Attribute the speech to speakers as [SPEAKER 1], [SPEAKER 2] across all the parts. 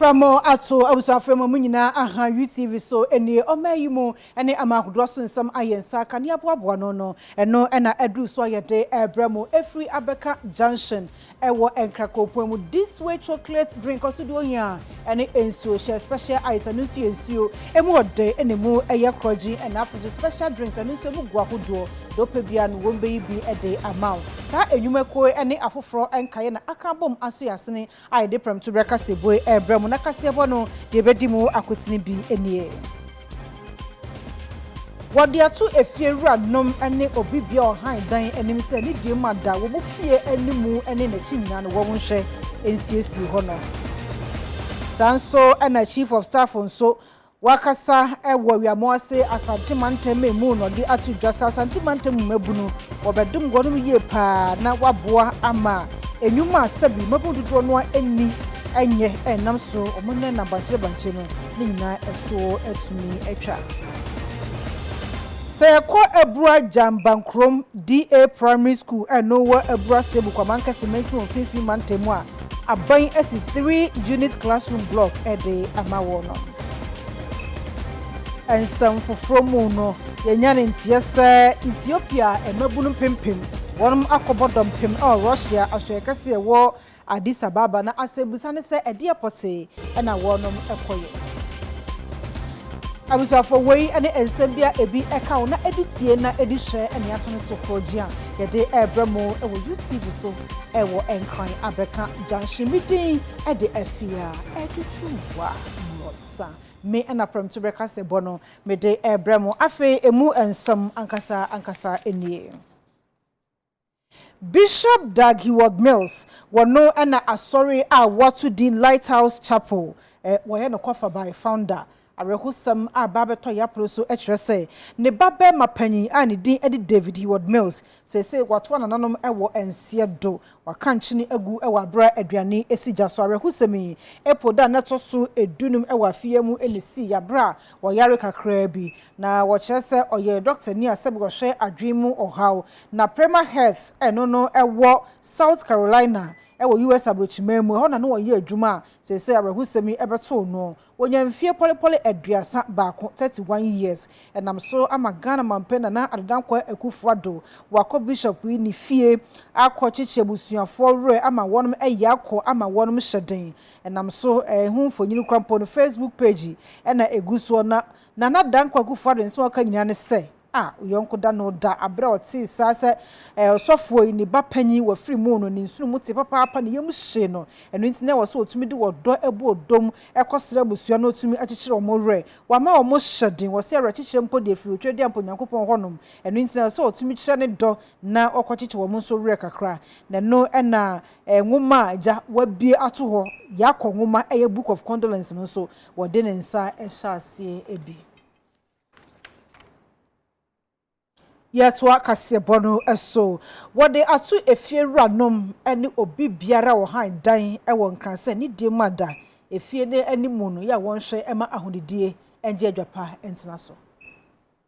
[SPEAKER 1] Pramo ato abusafo mu nyina aha UTV so eni omayimu ene amahodro so nsam ayensa kane aboabo no eno na adu so yede ebramo efri abeka junction ewo enkrakopo mu this way chocolate drink osudo hia ene ensuo share special ice anu ensuo emu ode ene mu eye kroji and after special drinks anu mu guahodo do pebia no wombe bi ede amount sa enyumeko ene afoforo enkaye na akabom aso yasene ayede prem to breka seboy ebramo na kasebo no de bedimu akotini bi enie wode atu efie ranom ene obibia ohan dan enim se ni die mada wo bu fie animu ene na chi nyina no wo nhwe ensiesi ho no sanso ena chief of staff nso wakasa ewo wiamo ase asantimantem emu no de atu dwasa asantimantem mabunu obedum gonum ye pa na waboa ama enyuma asabi mabududo no eni enye enam so omunne na banche no ni nyina efo etumi etwa se ko ebura jambankrom DA primary school enowa ebura sebu kwamanka cement mo fifi mantemu a aban S3 unit classroom block ede amawo no ensam fofromu no yenyane ntiese Ethiopia emabunu pempem wonum akobodom pem Russia asoekase wo Addis Ababa na asebusa ne se ede apote na wonum ekoye abusafo wei ene ensembia ebi eka na editie na edihwe ene ato no so projia yede ebramo ewo UTV so ewo enkran abeka junction Midday ede Afia Adutwumwaa Morosa me na prem to breka se bono Midday ebramo afi emu ensam ankasa enie Bishop Daghiward Mills wono na asori a watu di Lighthouse Chapel woye no kofa by founder arehusam ababeto yaproso ekrese ne babe mapanyi ani din edi David Heward Mills say watwa nananom ewo ensie do wakanchini agu ewo abra aduane esija so arehusami epoda netoso edunum ewo afia mu elisi yabra woyare kakra bi na wo kyerese oye doctor ni asebi wo hwe adwemu ohaw na Prema Health eno ewo South Carolina ewo US abrochimemu ho na no ye adwuma say arehusami ebeto no wonyamfie polepole aduasa baako 31 years enam so amagana mampena na adanko ekufuado wako bishop ni fie akọ chiche busuafo re ama wonum eyakọ ama wonum hyeden enam so hu fonyini krampo no Facebook page na eguso na danko ekufuado nso aka nyina ne se uyonko da no da abra oti sase osofo ni bapanyi wa free mu no ni nsunu muti papa ne yem hye no eno ntine wo so otumi de wodo ebu odom ekosra busua no otumi achichire omorre wa ma omo hyeden wo se arachichire mpo de free otwedi ampo nyankopon honom eno ntine so otumi chire ne do na okochiche wo mo so re kakra na no na nwoma aja wabie ato ho yakọ nwoma eye book of condolence no so wo de ne nsa ehya ase ebi yetwa kasebono eso wode atu efie ranom ene obi biara wo han dan ewo nkranse ni die mada efie ne animu no ya wonhwe ema ahonidie enje adwapa entina so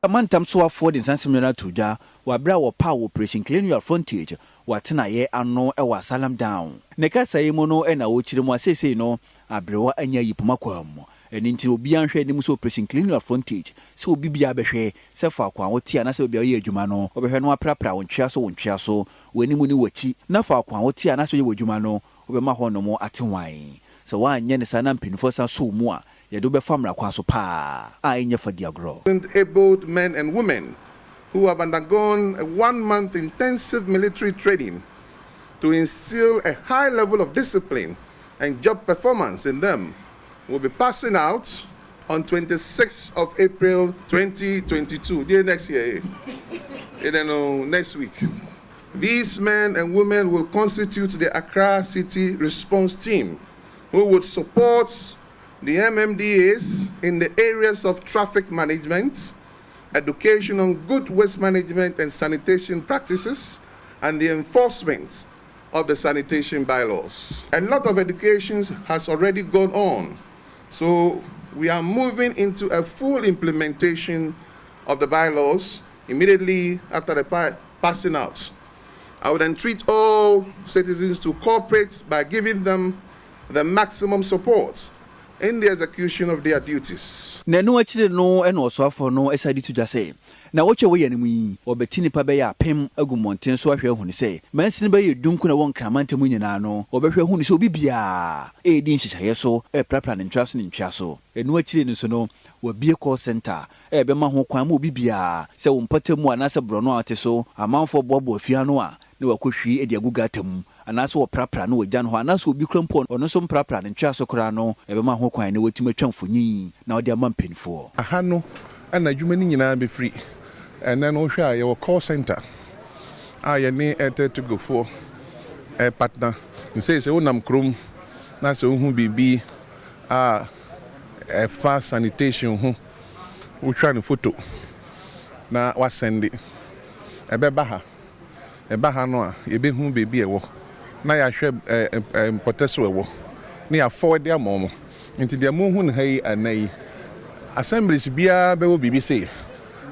[SPEAKER 2] amantam so afọ de sansemena tudwa wabra wo pa operation clean your frontage watena ye ano ewa salam down ne kasa yemu no ena wo chiremu asese no abrewa anya yipuma kwam eninti obi anhwe ni muso operation clean your frontage so obi bia behwe se fa kwa woti ana se obi ye adwuma no obehwe no aprapra wontwea so wani mu ni wachi na fa kwa woti ana se ye adwuma no obema ho no mo atenwan so wa anye ne sana mpinfo sa so mu a ye do be famra kwa so pa a enye fa diagro
[SPEAKER 3] able men and women who have undergone a 1-month intensive military training to instill a high level of discipline and job performance in them will be passing out on 26th of April 2022, next year, next week. These men and women will constitute the Accra City Response Team, who would support the MMDAs in the areas of traffic management, education on good waste management and sanitation practices, and the enforcement of the sanitation bylaws. A lot of education has already gone on. So we are moving into a full implementation of the bylaws immediately after the passing out. I would entreat all citizens to cooperate by giving them the maximum support in the execution of their duties.
[SPEAKER 2] Nenu achire no eno osofo no esadi to jase. Na woche we yanemu yi obeti nipa be ya pem agumonten so ahwe hu ni se mansini be ye dunku na won kramantamu nyina no obehwe hu ni se obi bia e di nhihyaye so e prapra ne ntwa so ne ntwa so enu achire ni so no wabie call center e be ma ho kwan ma obi bia se wo mpatamu anase brono ate so amanfo bobo afia no a ne wakohwi e di aguga tamu anase wo prapra no wagya no ho anase obi krampo ono so prapra ne ntwa so kra no e be ma ho kwan ne watima twamfonyi na odi amampenfo
[SPEAKER 3] aha no ana adwuma ni nyina be free. And then we share your call center. I need to go for a partner. You say, "Unam krum, na se unhu bibi a fast sanitation hu. We try to photo. Na wa send it. Ebe baha no a ebe hu bibi ewo. Na ya hwe potasso ewo. Na ya forward dia momo. Nti dia mo hu ne anai. Assemblies bia be wo bibi say.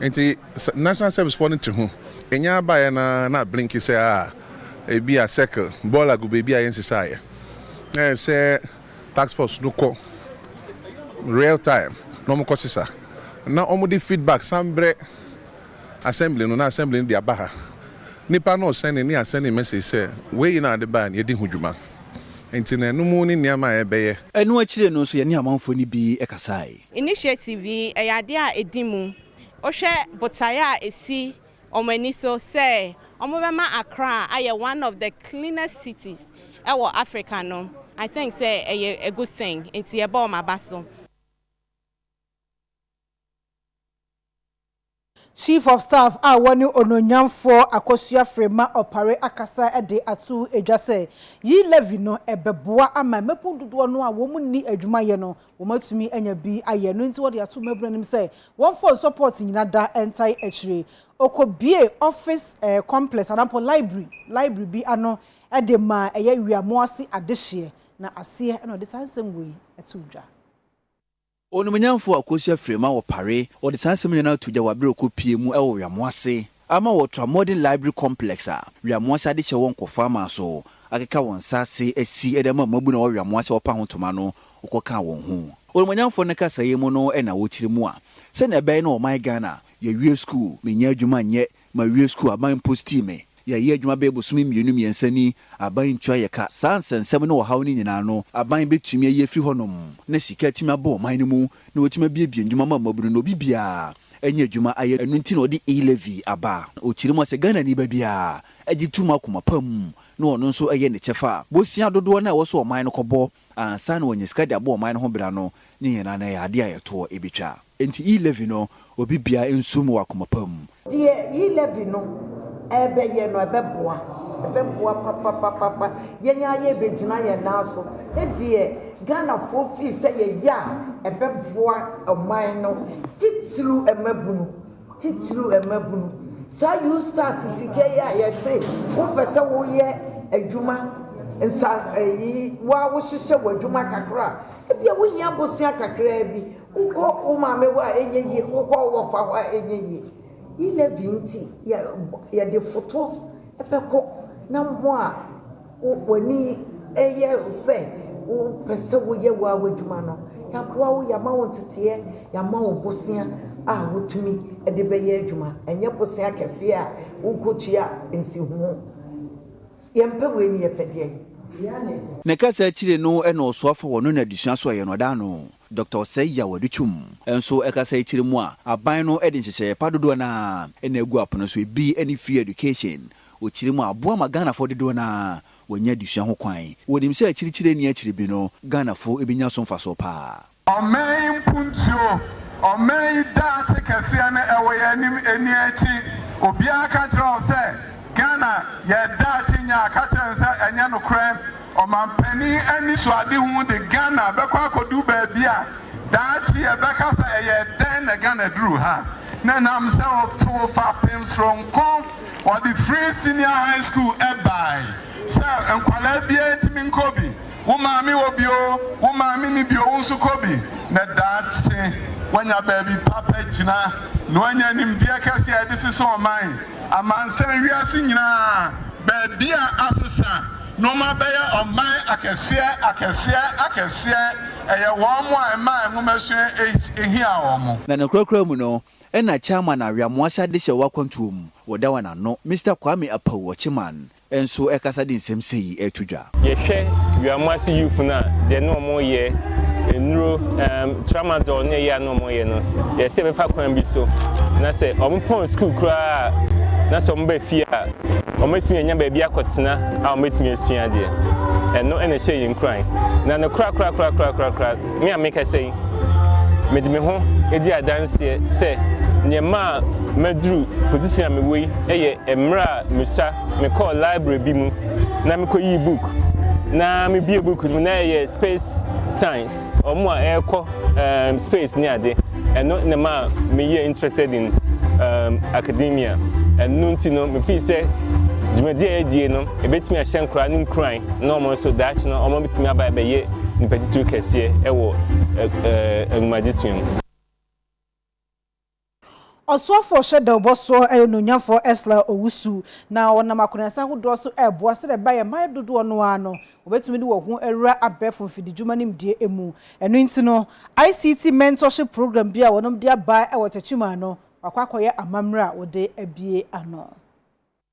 [SPEAKER 3] Nti National Service for to who enya ba na blink say e be a circle ball go be a inside say task force no ko real time no mo kosisa na omo feedback sambre assembly no na assembly dia baha nipa no send ni send message say we na the ban ye di hudwuma nti na no mu ni niama e beye
[SPEAKER 2] enu achire no so ye ni amanfo ni bi ekasai
[SPEAKER 4] initiative e yade a edimu Oshe Botaya esi omeniso say omobema Accra aye one of the cleanest cities ewo Africa no. I think say a good thing. It's eba mabaso.
[SPEAKER 1] Chief of Staff wani ononyamfo akosua frema opare akasa ede atu edwase yi levy no ebeboa ama mepundudo no a wo mu ni adwuma ye no wo matumi anya bi aye no nti wo de atu maburanim say one for support nyina da entai achire okobie office complex anampo library bi ano ede ma eye wiamo ase adehye na ase no de sansem we atudwa
[SPEAKER 2] Onumanyamfo akosia frema wo pare o de sansem nyina tuja wabere okopie mu ewo wiamoase ama wo modern library complex a wiamoase ade che won kofa ma so akeka won sase asi edema mabu na wo wiamoase opa hotoma no okoka won hu onumanyamfo ne kasa yemu no e na wo chiremu a se na ebe na o my Ghana ye wie school menya adwuma nye ma wie school aban posti me ye adwuma be bosumi mienu miensani aban ntwa ye ka sansensem no hawo ni nyina no aban betumi ye fi honom na sika tima bo man no mu na wotima biebie ndwuma ma maburu no bibia enye adwuma aye enu nti na odi e-levy aba okirimo se Ghana ni babia agituma akoma pam na ono nso eye ne chefa bosia dodo na wo so man no kobo ansa na wonye sika de abo man no ho bra no nyina na ya ade ayeto ebetwa enti e-levy no obibia ensum wa akoma pam
[SPEAKER 5] die e-levy no ebe ye no ebeboa papa yenya ye bejina ye naso e die Ghana for fee say ye ya ebeboa oman no titru emabunu say you start sike ya ye say wo pese wo ye adwuma nsa wa wo hihye wo adwuma kakra e bia wo nya bosia kakra bi wo ma me wa enye wo wo fa wa enye ile binti ya de photo epeko na mho a woni eye se wo pese wo ye wa wadwuma no ya kwa wo ya ma wontete ya ma wo bosia a wotumi de be ye adwuma enye bosia kese a wo kotua ensihu yempe we ni yepede
[SPEAKER 2] ne kasa achire no e no so afa wono na adusua so ye no da no Dr. Seya Adutwum enso ekasa achire mu a aban no e de nhyehyɛ padodo na na egu apono so bi any free education ochire mu aboa ma Ghana for dodo na wonya adusua ho kwan wonim sɛ achire ni achire bi no Ghana for ebinya so mfa so pa
[SPEAKER 6] omen puntio omen da tekase na ewo ya nim eni achi obi aka kyerɛ sɛ Ghana ya da tinya aka kyerɛ sɛ enya no kran omampani ani so ade hu de Ghana bekwa akodu ba bia daati e beka sa eye den na Ghana duru ha na nam se o to fa pem stronko or the free senior high school ebai se enkwala bia ntimi nkobi wo maami obi o wo maami ni bi o nso kobi na daati wanya baby papa gina no wanya nim dia kase e disi so man amanse wiase nyina ba bia asesa no ma beya on my akese one man who must here.
[SPEAKER 2] Na no krakra mu no na chairman Ariamoasa de se wakwantuom woda wana no Mr. Kwame Apawo Chiman enso ekasa din sem sei etudwa
[SPEAKER 7] ye hwe Ariamoasa youth na de no mo ye enuro tramadol ne ya no mo ye no ye se be fa kwan bi so na se ompon school kra na so mba fie a ometimi anya ba bi akotena a ometimi asua de eno ene hye yin kran na no kra me ameka sei medime ho edi adanse se nyema madru position me we eye emra mesha me call library bi mu na me ko yi book na me bi book mu na eye space science omo a eko space ni ade eno ne ma me ye interested in academia and nuntino me fi say jumadi edie no ebetimi a hyen kra nim kran na omo so daach no omo betimi aba be ye nipatitu kese ewo magician
[SPEAKER 1] Osofo sheda oboso enonyafo Esla Owusu na wonam akonasa hodo so eboa se de baye mai dodo no ano obetumi de wo ho awura abefo fidijuma nimdie emu eno nti no ICT mentorship program bia wonom dia ba e wotachima no akwakoye amamra wode abie ano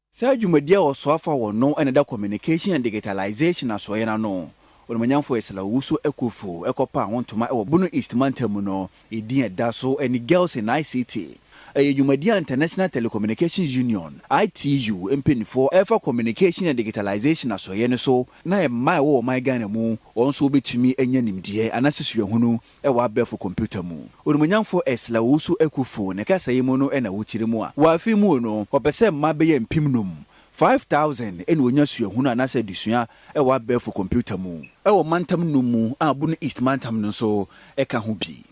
[SPEAKER 2] Sa dwumadia osoafa wono eneda communication and digitalization asoyena no Onimanyamfo Esla Owusu ekofo ekopa hontoma ewo Bunu East Mantamu no edin eda so eni girls in ICT Yumadia International Telecommunications Union ITU MP4 Ever Communication and Digitalization asoye so na e mai wo mai Ghana mu onso betumi enya nimdie anasesue hunu e wa abefo computer mu Onimanyamfo Esla Owusu ekofo ne kasa yemu no na wuchire mu a wa afi mu no opese mma be ye mpim nom 5,000 eni wonya sue hunu anase disua e wa abefo computer mu e wo mantam no mu Bunu East Mantam no so e ka ho bi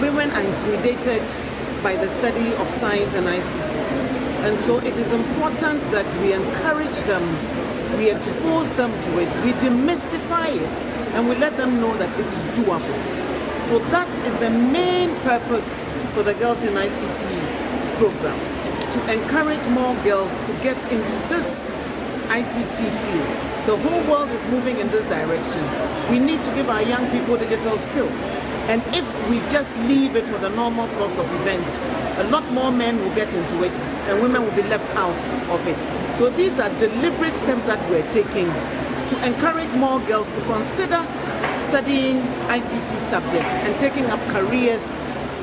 [SPEAKER 8] women are intimidated by the study of science and ICTs. And so it is important that we encourage them, we expose them to it, we demystify it, and we let them know that it is doable. So that is the main purpose for the Girls in ICT program, to encourage more girls to get into this ICT field. The whole world is moving in this direction. We need to give our young people digital skills. And if we just leave it for the normal course of events, a lot more men will get into it and women will be left out of it. So these are deliberate steps that we're taking to encourage more girls to consider studying ICT subjects and taking up careers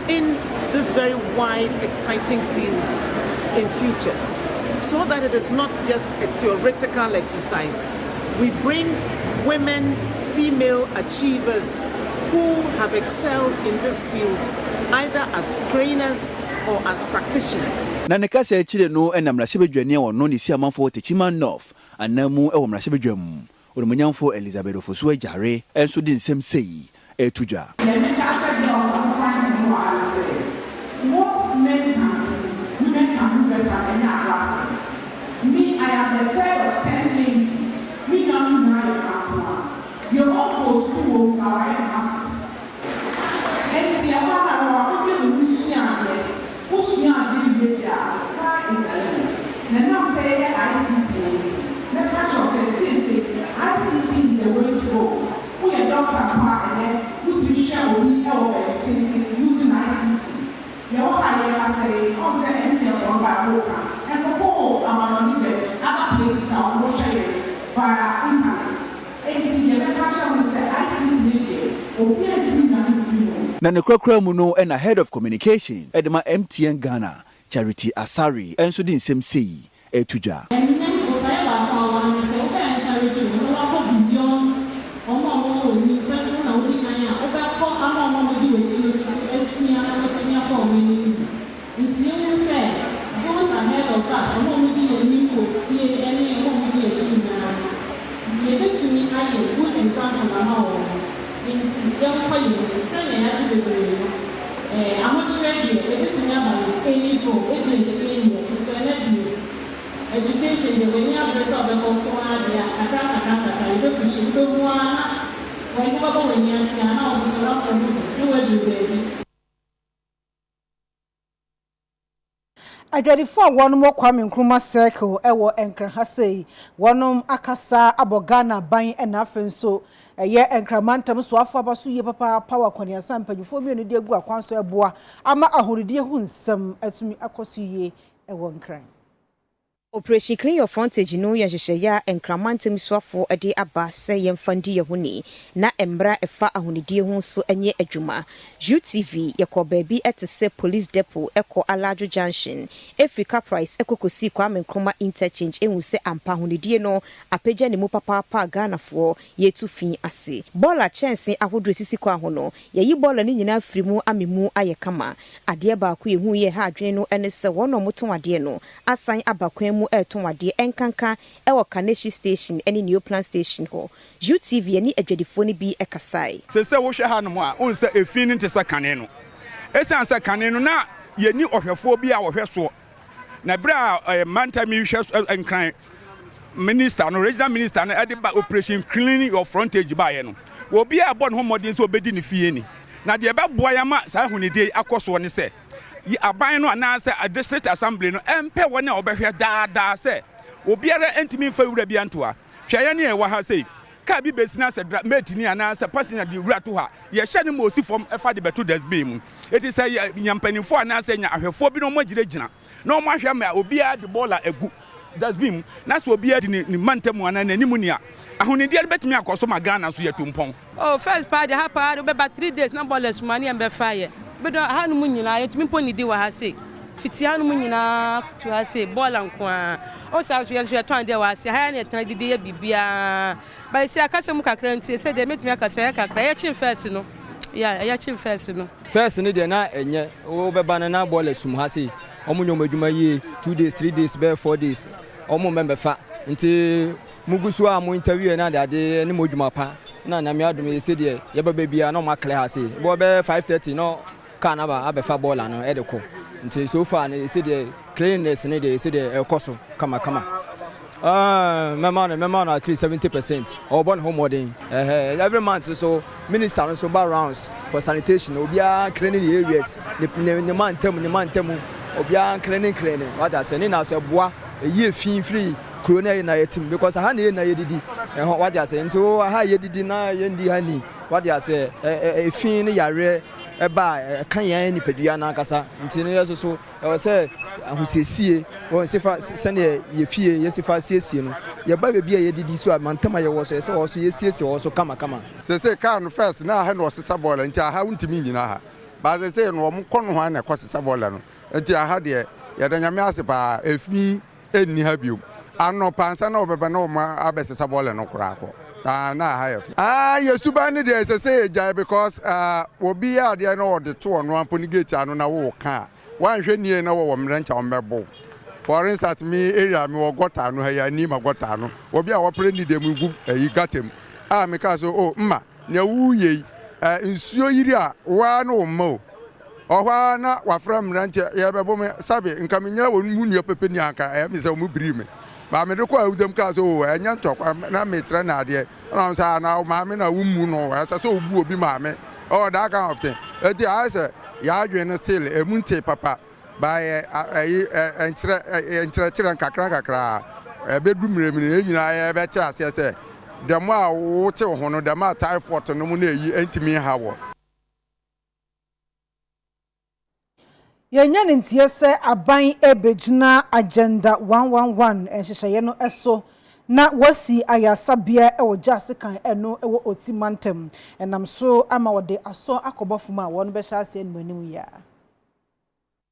[SPEAKER 8] in this very wide, exciting field in futures, so that it is not just a theoretical exercise. We bring women, female achievers who have excelled in this field, either as trainers or as practitioners.
[SPEAKER 2] Na nekasa echire no enamrasebedwane wono ne siamanfo techima north anamu ewo mrasebedwam Onimanyamfo Elizabeth Ofosu ajare enso di nsem sei etudwa
[SPEAKER 5] what men can women can do better in our class. Me, I am the third of 10 ladies. Me don't know you're all school now.
[SPEAKER 2] Na ne krakra mu no na head of communication edema MTN Ghana Charity Asari enso di nsem sei etudwa
[SPEAKER 9] education the when you are of the component they are you don't when you go when you are now also from you do baby
[SPEAKER 1] Adwadifo one more Kwame Nkrumah circle ewo enkran ha sei wonom akasa abogana ban na afen so ye enkramantam so afo abaso ye papa power kwaniasa mpanyufo mi enu de gu akwanso eboa ama ahoride hu nsem atumi akoso ye ewo nkran.
[SPEAKER 10] Operation Clean Your Frontage no yahyeya enkramantam soafo ade aba se yemfandi yehuni na embra efa ahonidie hu so enye adwuma. UTV yekọ baabi etese police depot ekọ Alajo Junction Africa Price ekokosi Kwame Nkrumah interchange ehu se ampa ahonidie no apagya ne mu papa Ghanafo yetu fin ase. Bola chance ahodro sisi kwa ho no yeyi bola ni nyina afrimu amemu ayekama. Ade ba ko ehu ye ha adwene no ene se wono moton ade no asan abakwan etonwade enkanka ewo Kaneshi station eni new plan station ho UTV eni adwadifo ni bi ekasai
[SPEAKER 11] se wo hwe ha no a on se efin nte se kane no esan se kane no na yeni ohwefo bi a wo hwe so na bra manta mi hwe enkran minister no regional minister no ede ba operation Clean Your Frontage ba ye no wo bi a bon ho modern so obedi ni fie ni na de be boa ya ma sa hunide akoso ne se aban no anase a district assembly no empe wona obehwe daada se obiara entimi mfa wura bi antoa hweye ne ewa ha sei ka bi besina se metini anase passenger di wura to ha ye hye ne mo osifom efa de beto dasbe mu eti say nyampanifo anase nya ahwefo bi no mo giregyina no mo ahwe ma obiara de bola egu dasbe na so obiara di ni mantamu ana nanimu nia ahonidi de betimi akoso magana so yetumpon
[SPEAKER 12] oh first party ha party be 3 days na bola sumani embe fire bedo hanu mu nyina yetumi poni di wa ha sei fiti hanu mu nyina to ha sei bola nko a o sa so ye ton de wa sei ha na etan didi ye bibia ba sei akase mu kakra nti sei de metumi akase ya kakra ye chin first no ya chin first no
[SPEAKER 13] first ni de na enye o be ba na bola sum ha sei omo nyom adwuma ye 2 days 3 days be 4 days omo membe fa nti mugusu a mu interview na de ne modwuma pa na na mi adum ye sei de ye ba bia na ma clear ha sei bo be 5:30 no kana ba abefa bola no edeko nti so far ne say the cleanliness ne dey say the ekoso kama mema no at least 70% or born home modern every month so minister so ba rounds for sanitation obia cleaning the areas ne man temu obia cleaning what I say na so boa ye fin free corona na yetim because ha na ye na yedidi what I say nti ha yedidi na ye ndi ha ni what I say fin yare eba kan yan ni pedua na akasa ntine yeso so e say ahusiesie won sefa sene ye fie ye sefa siesie no ye ba bebia ye didi so amantama ye wo so se wo so ye siesie wo so kama
[SPEAKER 6] se kan first na ha no sesa bola nti ha untimi nyina ha ba se no mo kono ho na kwasesa bola no nti ha de ye da nyame ase ba efi enni ha biom ano pansa na obeba na o ma abesesa bola no kura ko na ha yesu ba ni dey say jai because obi ya dey no de to no amponi gate anu na wo ka wan hwe nie na wo mrencha ombebo for instance me area me wo gota anu ha ya ni ma gota anu obi a wo pre ni dem gu yi gatem me ka so oh mma na wuye nsuo yiri a wa no mo ohwa na wa fra mrencha ya bebo me sabe nka me nya wo mu nua pepe ni anka me se wo mu biri me ba me de ko awuzem ka so enya ntokwa na metre na ade na so na ma me na wumu no asa so obu obi ma me oh that kind of thing eti I say ya adwene still emunte papa ba entre kakra bedu mremire nyina ya beti ase se dem a wote ho no dem a typhoid no mu na eyi entimi ha wo
[SPEAKER 1] Yenya ntie se aban ebejina agenda 111 enhyehyeye no eso na wasi ayasabia ewo jase kan eno ewo otimantem enam so ama wode aso akobofuma a won be hya ase enmanim ya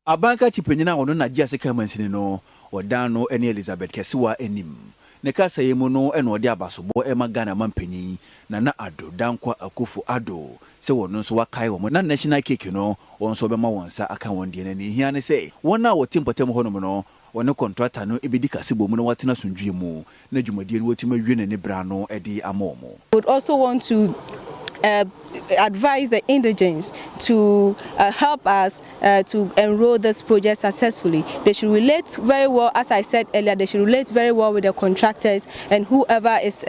[SPEAKER 2] abanka chipanyina wono na jase kan mansini no wodan no ene Elizabeth Kesiwa enim ne kasa yemu no ene wode abasobo ema Ghana mampanyin na ado dankwa akufu ado se wono so wakai wo na national cake no won so bema wonsa aka won die na ni hia ne se wona wotimpotem honom no wone contractor no ebedi kasebo mu no watena sundwie mu na dwumadie no watima wie ne bra no edi amomo.
[SPEAKER 14] Would also want to advise the indigents to help us to enroll this project successfully. They should relate very well, as I said earlier, they should relate very well with the contractors and whoever is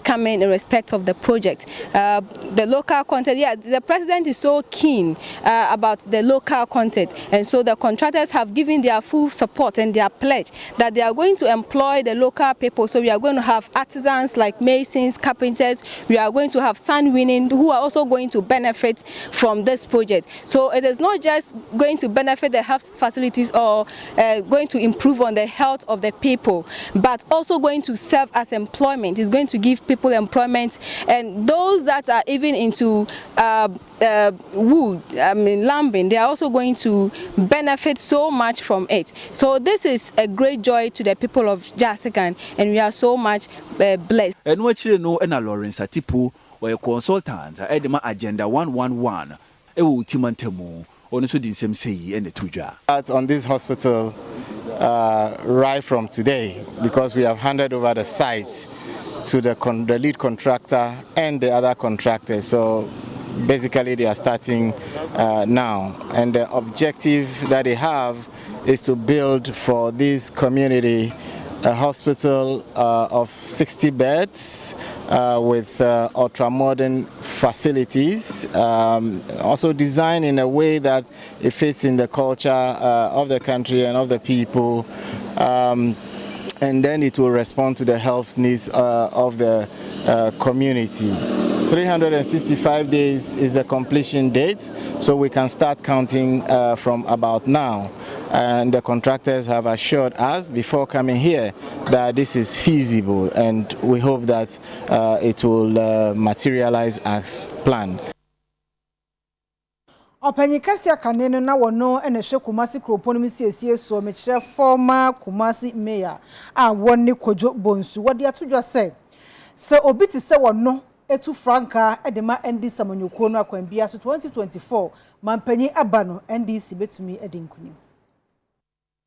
[SPEAKER 14] coming in respect of the project. The local content, the president is so keen about the local content, and so the contractors have given their full support and their pledge that they are going to employ the local people. So we are going to have artisans like masons, carpenters, we are going to have sand winning who are also going to benefit from this project. So it is not just going to benefit the health facilities or going to improve on the health of the people, but also going to serve as employment. It's going to give people employment, and those that are even into wood, lambing, they are also going to benefit so much from it. So this is a great joy to the people of Jasikan, and we are so much blessed.
[SPEAKER 2] And what you know, and Lawrence Atipu, or a consultant, Edema Agenda 111, Ewu Timantemu, on the same say and the Tuja.
[SPEAKER 15] On this hospital, right from today, because we have handed over the site to the lead contractor and the other contractors. So basically they are starting now, and the objective that they have is to build for this community a hospital of 60 beds with ultra-modern facilities, also designed in a way that it fits in the culture of the country and of the people, and then it will respond to the health needs of the community. 365 days is the completion date, so we can start counting from about now. And the contractors have assured us before coming here that this is feasible, and we hope that it will materialize as planned.
[SPEAKER 1] Opanyikasi akaneno na wono ene hwe Kumasi kropon mi siesie so me kire former Kumasi mayor a woni Kojo Bonsu wode atodwa se obi ti se wono etu franka edema ND samanyokuro no akwambia to 2024 mampanyi aba no NDC betumi edinkunim.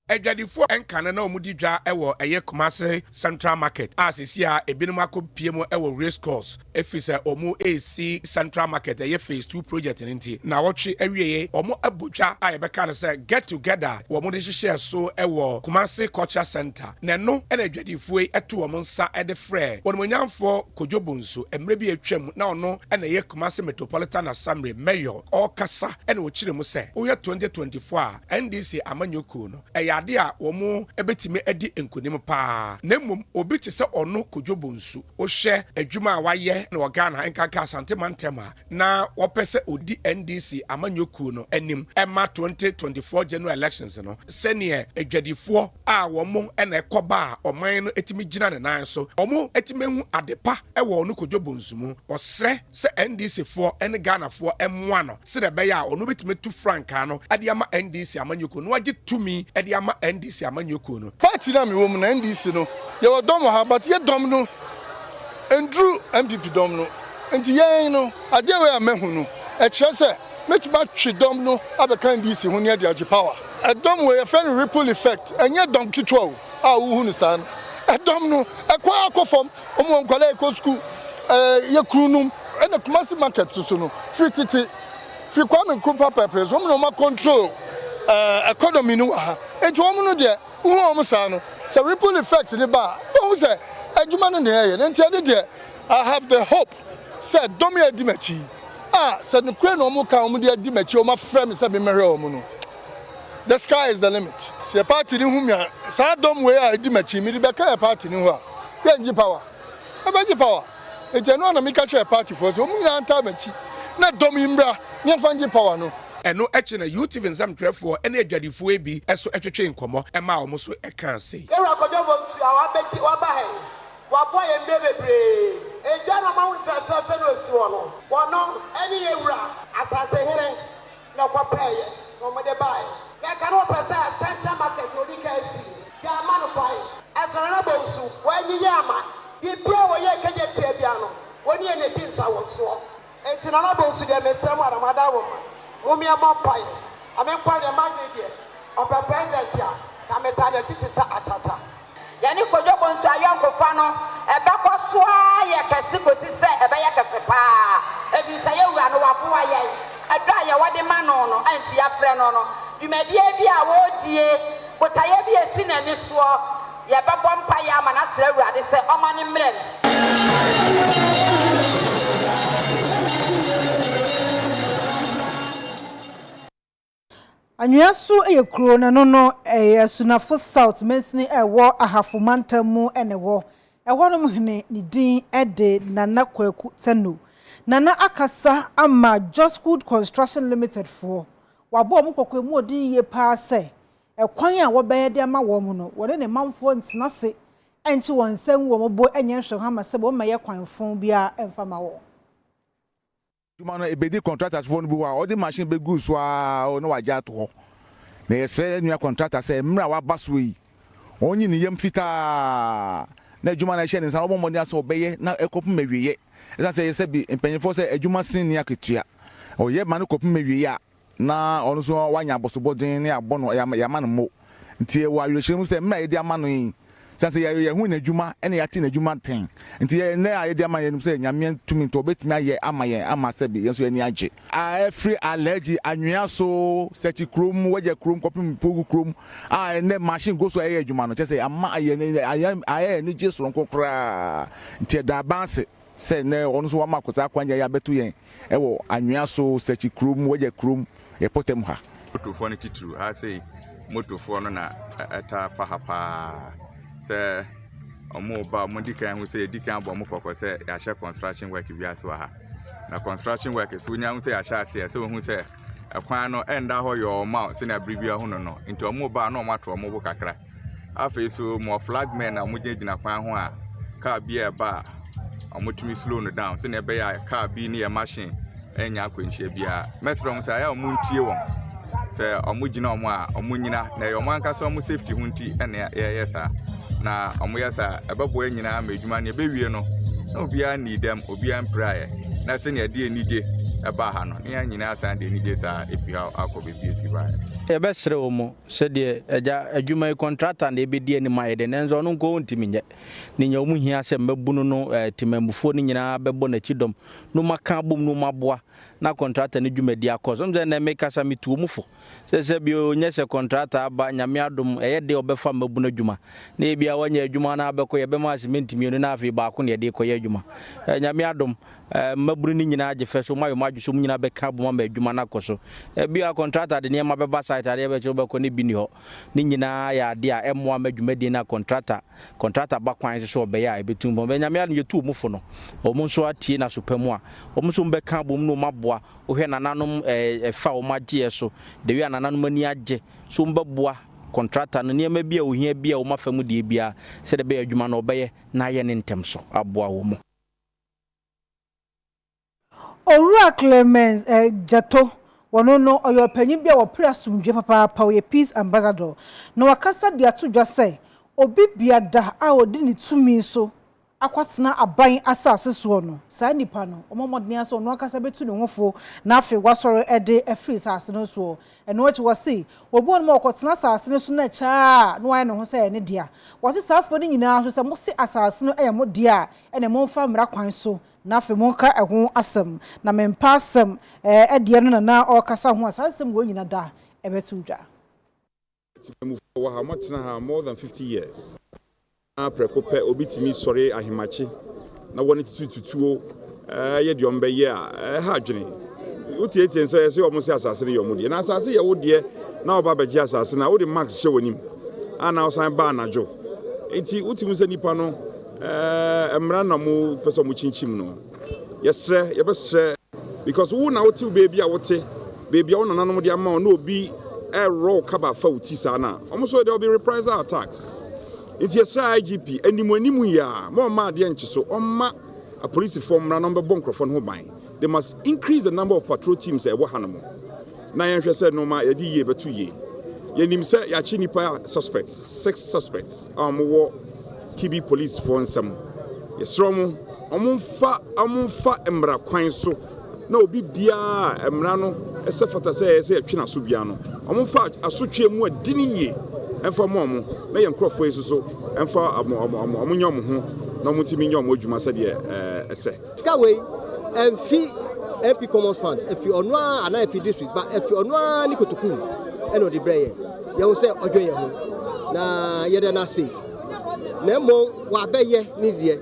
[SPEAKER 16] Ejadifo enkane na omudi dwa ewo eye Kumasi Central Market asisia ebinum akopiem ewo race course efise omu AC Central Market eye phase 2 project nti na wotwe awieye omu abodwa ayebeka ne se get together wo mu de hihye so ewo Kumasi Culture Center na no ena ejadifo eto omu nsa ede frɛ wonmonyamfo Kojo Bonsu emre bi atwam na ono ena eye Kumasi Metropolitan Assembly mayor okasa ena wo kire mu se wo 2024 NDC amanyoko no ade a womu ebetime edi enkonim pa na mmom obi te se ono Kojo Bonsu wo hwe adwuma a waye na Ghana enkaka asante mantema na wopese odi NDC amanyoku no enim ema 2024 general elections no senior adwadifo a womu ena ekoba oman no etimi gina ne nan so omu etimehu adepa ewo ono Kojo Bonsu mu osre se NDC fo ene Ghana fo emwa no se de be ya ono betime tu franka no ade ama NDC amanyoku no wage tumi ade ama NDC amanyoko no
[SPEAKER 17] party na me wo mu na NDC no ye wo dom ha but ye dom no endru MPP dom no enti ye no ade we amahu no e kire se metima twe dom no abeka NDC hu ne ade age power e dom we ye friend ripple effect enye dom kitwa o a wo hu ni san e dom no e kwa akofom omo nkwala e ko school ye krunum e na Kumasi market so no free titi free kwa me kumpa pepe so no ma control economy no ha enti wo no de wo mo sa no say ripple effect ni ba wo say adwuma no na ye enti ade de I have the hope say domi adimachi say no kure no mo ka wo de adimachi o ma frɛ me say me mehwe wo no the sky is the limit say party ni humia sa dom we adimachi mi de be ka party ni ho a ye nji power enti no na mi ka che party for so mo nya anta machi na dom imbra nya fanji power no
[SPEAKER 16] eno eche na YouTube nsam trefo ene adwadifo ebi eso etwetwe nkomo ema wo so eka sei
[SPEAKER 18] Ewa Kojo Bonsu awa beti wa ba he wa boy embebebre eja na ma won sase no si wono wono eni ewura asase here na kwa peye no mo de bai na ka no pese Central Market odi ka esi ya ma no pai asore na Bonsu wa nyi ama bi bia wo ye keje tie bia no woni ene dinsa wo so enti na Bonsu de metem aramada wo Umi amapai, amekwa de magede, opa president ya, kameta de titisa atata.
[SPEAKER 19] Yani Kojo Bonsu ayanko fa no, ebe ko so ya kase kosi se ebe ya kase pa ebi se ye wura no wapo aye adra ya wade ma no no anti ya frɛ no no dwumadie bi a wodie botaye bi esi na ni so ya bɛbɔ mpa ya ma na srɛ wura de se ɔma ne mmerɛ
[SPEAKER 1] Anyasu kuro na no sunafo South Mensini ewo ahafumantam mu enewo no hene ni din ede Nana Kwaku Teno Nana akasa ama Just Good Construction Limited for wabo mu kokwe mu odin ye pa se ekwan a wo beye de ama wo mu no wo ne manfo ntena se enchi won nsam wo mobo enye hwe ha ma se bo ma ye kwanfo bia emfa ma wo
[SPEAKER 20] Mano ebedi contractors phone bi wa all the machine be good so no waja to na yese nua contractor say mra wa baso yi onyi ne yam fita na adwuma na hye ne san obomoni aso obeye na ekopum mawiye esa say yese bi empenyefo say adwuma sin ne aketua oye ma ne kopum mawiye a na ono so wanya bosobodin ne abono ya ma no mo ntie wa yehye say mra yedi ama no yi sanse ye hu na adwuma ene yati na adwuma ten nti ye na ayedi ama ye num se nyame tumi to betimi aye ama ye ama se bi yenso ye ni age every allergy anwea so sechi krom waje krom kopim pogu krom ene machine go so aye adwuma no chese ama aye ni je so nkokra nti da banse se ne ono so wa makosa kwanya ya betu yen ewo anwea so sechi krom waje krom e potem ha
[SPEAKER 21] motofo no titru ha sei motofo no na eta fa hapa se omo ba mo dikan hu se dikan bo mo kokko se ya hye construction work bi aso ha na construction work so nya hu se ya hye ase se hu se ekwan no enda ho yo ma se na bribia hu no nti omo ba na omo ato omo bo kakra afi so mo flagmen na mo gina kwan ho a car bi e ba omo tumi slow no down se na be ya car bi ni e machine enya akwanchia bia metro mo se ya omo ntie won se omo gina omo a omo nyina na yo man ka so omo safety hu nti ene yesa na omuyasa ebebo nyina ma edwuma ne ebewie no na obia need them obia prayer na se ne de enije eba ha no ne nyina asa de enije sa efi ha akobebi efi ba
[SPEAKER 22] ebesre omo se de eja adwuma contractor na ebedi ani ma yede nenzo no nko ntimi nye ne nya omu hia se mabunu no timambufo ne nyina bebo na chidom no maka bom no maboa na contractor ne dwumadi akoso mze na make asa mitu omufo se bi onyese contractor aba nyame adom eyede obefa mabunu adwuma na ebia wanya adwuma na abekọ ye bema cement mienu na afi ba ko ne de koye adwuma nyame adom mabunu ni nyina age feso mayo madwuso nyina beka boma ma adwuma na akoso ebia contractor de ne ma beba site ade be che beko ne bi ni ho ni nyina ya ade a emo amadwumadi na contractor ba kwan so obe ya ebetum bo nyame adom yetu omufo no omo so atie na sopamu a omo so beka bom no maboa ohwe nananom fa o magye so de wi nananom ani agye so mbabua contractor no niam bia ohia bia o mafamu de bia se de be adwuma no obeye na ye ne ntem so aboa wo mo
[SPEAKER 1] Owura Clemens Jato wono no oyo panyin bia wo prasumdwe papa pa we peace ambassador no wakasa dia to dwa say obi bia da a odi ni tumi so akwatena aban asase so no saa nipa no omomodne aso no akasa betu ne hofo na afi wasoro ede afri asase no so eno wachi wase obo no okotena asase no so na cha no aye no ho say ne dia wase saafo ni nyina so say mo se asase no eye mo dia ene mo mfa mra kwan so na afi mo ka eho asem na mempa asem ede no na okasa ho asase mo nyina da ebetu dwa
[SPEAKER 11] wa ha mo tena ha more than 50 years prekope obitimi sori ahimachi na woni tututuo ye de ombe ye a ha adwene utietie nso ye se omo se asase ne yomo de na asase ye wo de na oba beji asase na wo de max hye wonim ana osan ba anajo enti utimu se nipa no emra na mo peso mo chinchim no yesre ye besre because wo na wote baby a wote baby a wo nananom de ama no obi raw kaba fa uti sana omo so there will be reprisal attacks. It's a IGP, and the ya, more mad so on a police form number bunker home by. They must increase the number of patrol teams at Wahanamo. Nayan said no ma a year but 2 years. Yenim said Yachinipa suspects, 6 suspects, war Kibi police for some. Yes, Romo, Amunfa Embra Quine so no bibia Emrano, except for say China Subiano. Amunfa Asuchi more dini. And for mom, may and crop faces so, and for a munyom,
[SPEAKER 3] no mutimi nyom odwuma se de ese
[SPEAKER 4] sika we emfi MP Commons Fund efi onwa ana efi district but efi onwa ni kotokum eno de breye ye wo se odwen ye ho na ye de na se na mo wa beye ni de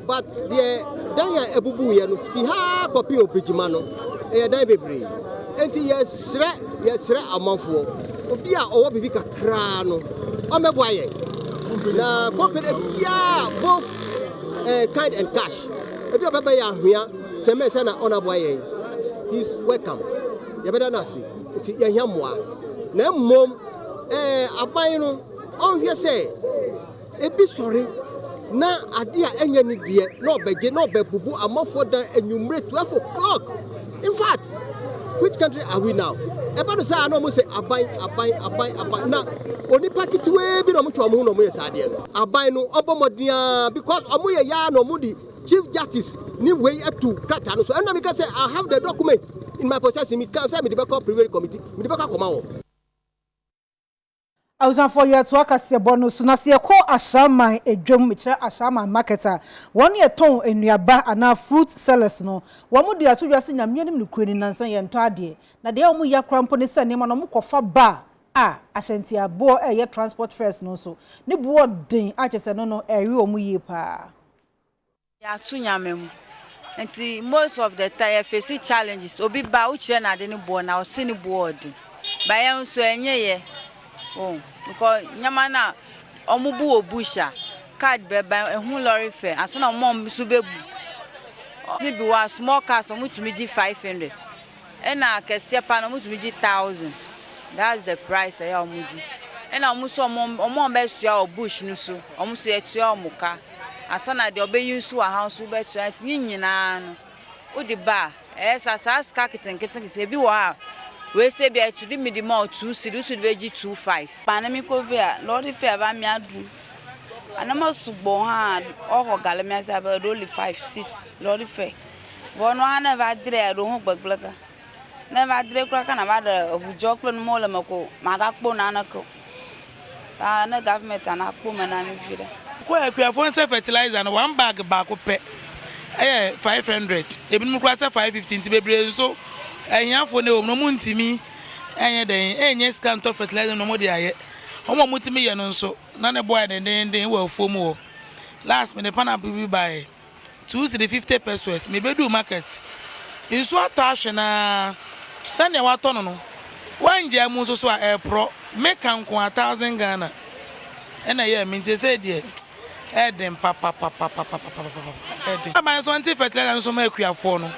[SPEAKER 4] but de dan ya ebubu ye no fi ha copy oprijima no e dan bebre enti ye sre amanfo obi a owo bibi kakra no o mebo aye na company ya both kind and cash ebi obeba ya hwea seme se na honorable aye is welcome ye better na see nti ye hia moa na mmom aban no onhwe se ebi sori na ade a enye ni de na obeje na obebubu amafo dan enwumre 12 o'clock. In fact, which country are we now? Eba no say I no say aban na oni packet we bi no mo twa mo no mo ye sade no aban no obomodia because omo ye ya no mo di Chief Justice ni way to kata no so and me say I have the document in my possession. Me can say me the back private committee me the back come out.
[SPEAKER 1] I was on for you to work as a bonus. Na se ko ashama edwom metre ashama marketer. One year ton enuaba ana fruit sellers no. Wo mu de ato dwase nyame nim ne kwani nansan ye nto ade. Na de omu ya krampo ne se ne ma no mu kofa ba ashanti abo ye transport first no so. Ne bo den a chese no ewe omu ye pa.
[SPEAKER 23] Ya tu nyame mu. Nti most of the time face challenges. Obi ba uche na de ne bo na o se ne board. Ba ye so enye ye. Oh, because nyamana omubu obusha card beba ehun lorry fare aso na mom so bebu ni bi wa small cars omutumi gi 500 ena kese pa na omutumi gi 1000. That's the price ya omuji ena omuso omom be sua obush no so omuso etua omuka aso na de obeyinsu wa house be tua nyina no odi ba esa ska kitten bi wa we say be to the minimum 2 cedis should be 25.
[SPEAKER 24] Panami kovia lord fair ba mi adu anama sugbon ha o gale mi asa be only 5-6 lord fair bono ha na va dire ro hu gbaglaga na va dire kura kana ba da obujo klo no mo le mako maga kpo na na ko na government na kpo me na mi vira
[SPEAKER 25] ko ekwa se fertilizer no one bag ba ko pe 500 ebi mu kura se 550 ti bebre so enyafo ne omno muntimi enye den enye scan to fertilizer no mo de aye omo mutimi ye no nso na ne boy den we afom wo last me ne pana bibi buy 250 pesos me bedu market inso atash na sane wa tono no wanje mu so a pro make am ko 1000 Ghana ena ye me ntese de eden papa eden ama so anti fertilizer so ma akuafo no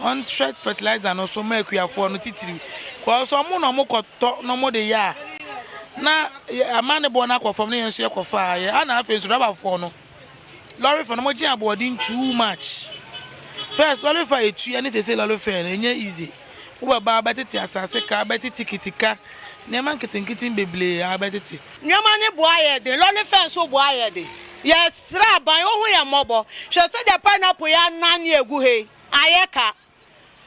[SPEAKER 25] on threat fertilizer no so make ya for no titiri ko so mo no mo koto no mo de ya na amane bo na kwofom ne yenso yekofa ya ana afi so raba for no lorry for no mo gin aboarding too much first lorry for etu ya ni say lorry for enye easy wo ba betiti asase ka betiti kitika ne man kitinkitin beble abetiti
[SPEAKER 26] nyoma ne bo ayede lorry for so bo ayede yes raban ohun ya mobo she say the pineapple ya nani egu he ayeka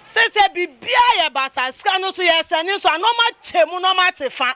[SPEAKER 26] sese bibia ye basa ska no so ye sani so anoma chemu no matefa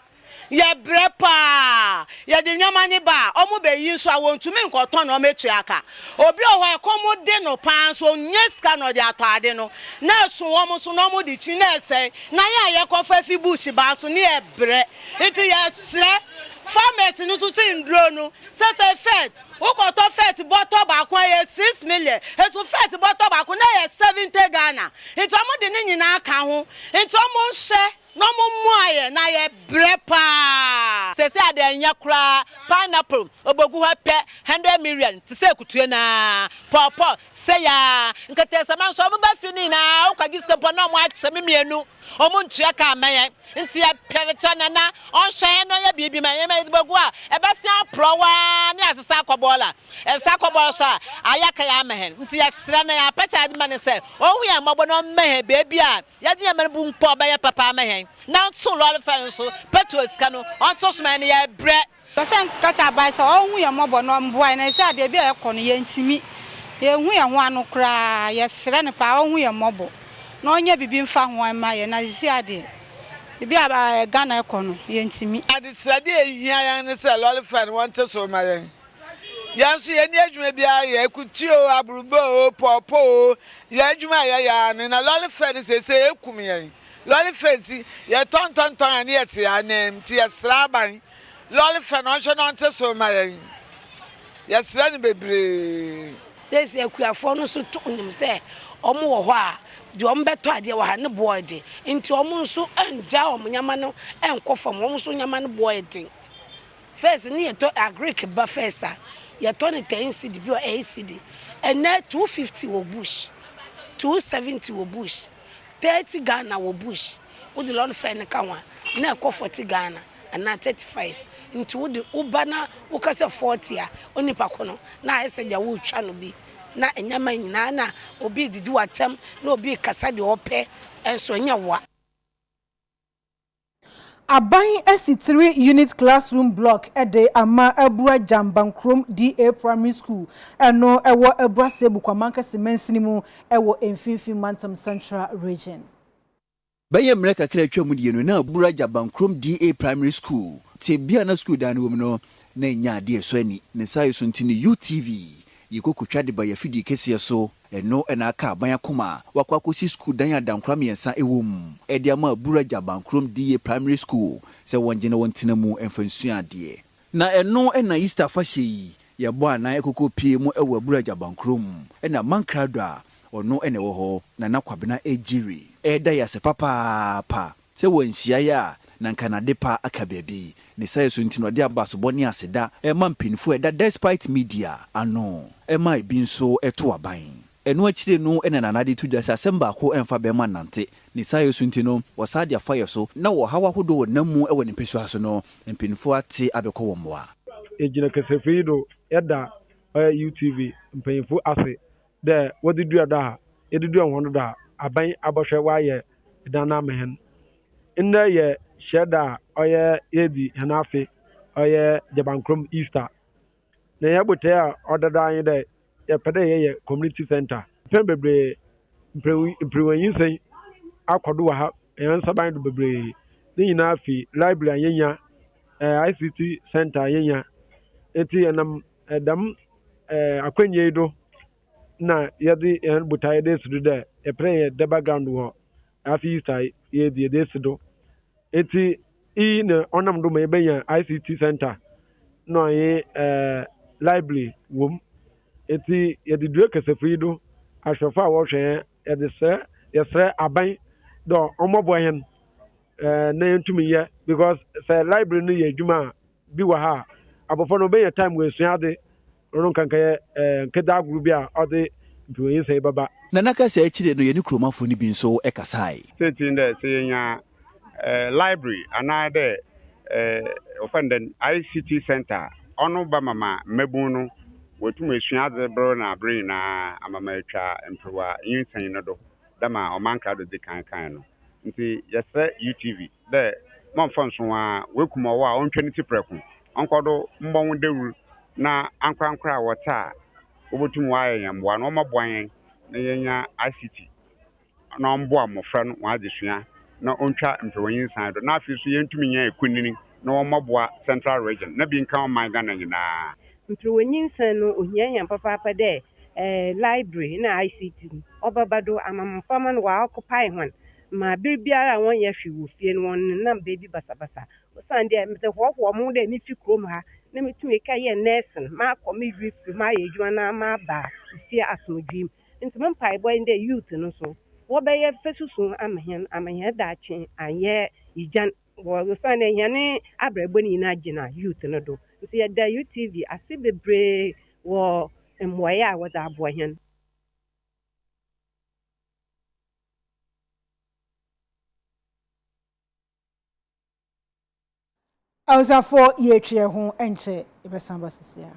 [SPEAKER 26] ye brepa ye de nyama ni ba omu be yi so awontumi nkoton no metu aka obi o ho ekomu de no pan so nye ska no de atade no na so wo mu so no mu di chi na ese na ye kofa fi bush ba so ne e bre iti ye sre farmers no to say ndro no sese fet ukoto fet bottle ba kwa ye 6 million esu fet bottle ba kwa na ye 70 Ghana enti omo de ne nyina aka ho enti omo hye no mo muaye na ye brepa sese ade anya kura pineapple obogu ha pe 100 million ti se kutue na popo se ya nkete sama so mo ba fini na ukagiske po na mo akyeme mienu omo ntua ka mayen nti ya perecha na on hye no ya bibi ma ye ma obogu a e ba sia prowa ni asesa akobola esa akobola sha ayaka ya mehen nti ya sra na ya pacha adi mane se ohu ya mobo no mehen bebi a ya di ya mane bu mpo ba ya papa mehen na so lol fan so petrol ska no on to shman ya bre
[SPEAKER 24] person kacha bai so ohu ya mobo no mboa na se ade bia ekono ye ntimi ye hu ya ho anu kra ye sre ne pa ohu ya mobo na onye bibi mfa ho ma ye na sisi ade bia ba Ghana ekono ye ntimi
[SPEAKER 27] ade srade ehia ya ne se lol fan want so ma ye
[SPEAKER 26] Yansu ye ni adwuma bia ye kutio abrubo popo ye adwuma ya na lolly fed se ekum ye lolly fed ti ye ton ani ye ti anem ti ye sraban lolly fed no hwe no nte so ma ye sra ni bebre
[SPEAKER 5] this ekuafo no so to nim se omo wo ho a de omo beto ade wo ha ne board nti omo nso anja omo nyama no enkofam omo nso nyama no board first ni to agric ba first ye to ni 10 cd bi o 8 cd and na 250 wo bush 270 wo bush 30 Ghana wo bush wo de lon fe ne ka wa na ko 40 Ghana and na 35 nti wo de ubana wo ka se 40 a onipa ko no na ese ja wo twa no bi na enyama nyina na obi didi watam na obi kasa de ope enso nya wa
[SPEAKER 1] Aban SC3 unit classroom block ede ama Abura Jambankrom DA Primary School eno ewo Abura Sebukwamanka Semensini mu ewo Mfimfini Mantam Central Region.
[SPEAKER 2] Baye mreka kila atwa mu die no na Abura Jambankrom DA Primary School te bia na school dan wo no na nya de so ani ne sai so ntini UTV yikokotwa de baye fidi kese so eno ena aka aban akoma wakwakosi school dan adankra miensa ewom ede ama Abura Jambankrom DA Primary School se wonje na wontina mu emfansu ade na eno ena Easter fashe ye bo anan ekoko pie mu ewo Abura Jambankrom ena mankrado a ono ene wo ho na nakwabena ejiri eda yase papa se wonhia ya na nkanade pa aka baabi ne sai so ntino de abaso boni aseda mampinfo eda despite media ano mai binso eto aban eno akire no ena nanade tudwa se asemba ko emfa be man nante ne sai so ntino wasade afa so na wo hawa hodo namu ewo ne pesu aso no mpinfo ate abekọ womwa
[SPEAKER 7] ejina kasefrido eda UTV mpinfo ase de wodidu ada edidu enwono da aban abohwe waye dana mehen inna ye sheda oye edi hanafe oye Jambankrom Easter na ya bote a odada anyi de ye pede ye community center pembebre mprewanyin sen akodo wa ha yan saban do bebre ni nyina afi library anyanya ICT center anyanya eti enam dam akwenye do na yedi en butaye de sudu de e pre de background wo afi Easter ye de sudu eti na onam do mebenya ICT center no ye library wom eti ye de due kasefrido ashofa wo hwe ye de se ye sre aban do omobo hen na yentumi ye because say library no ye adwuma bi wa ha abofo no be ye time we suade ron kanka nkeda group bi a ode ntuwe say baba
[SPEAKER 2] na naka se akire no ye ni kromafo ni bi nso ekasai
[SPEAKER 3] setin de senya library another offended ICT center ono ba mama mebunu wetum esuade bro na brain na amama atwa empewa yinsan no do dama omanka do de kan no nti yese UTV de monfon so a wekumo wa ontwani ti preku onkodo mbon dewu na ankrankra wota obotum wa yamwa no mabwan na yenya ICT na ombo amofra no wa adesua na ontwa mpewanyin san do na afi so yentumi nya ekunini na omabwa central region na bi nka man Ghana nyina
[SPEAKER 8] mpewanyin san no ohia papa de library na ICT obabado amamfama no wa occupy hwan ma bibiara won ye hwe wo fie no won na baby basabasa osan de mete hoho mo de mi fi krom ha na metumi ka ye nurse ma akọ me wi ma ye adwuma na ma ba fie asomdwim nti me pai boy de youth no so wo be ye fesusu amahen dache anye ijan wo osan de hene abrabo ni na gina youth no do nti ye da UTV ase bebre wo mwoya wo da abohen
[SPEAKER 1] Awsafo ye twe ho enche ebesamba sisia.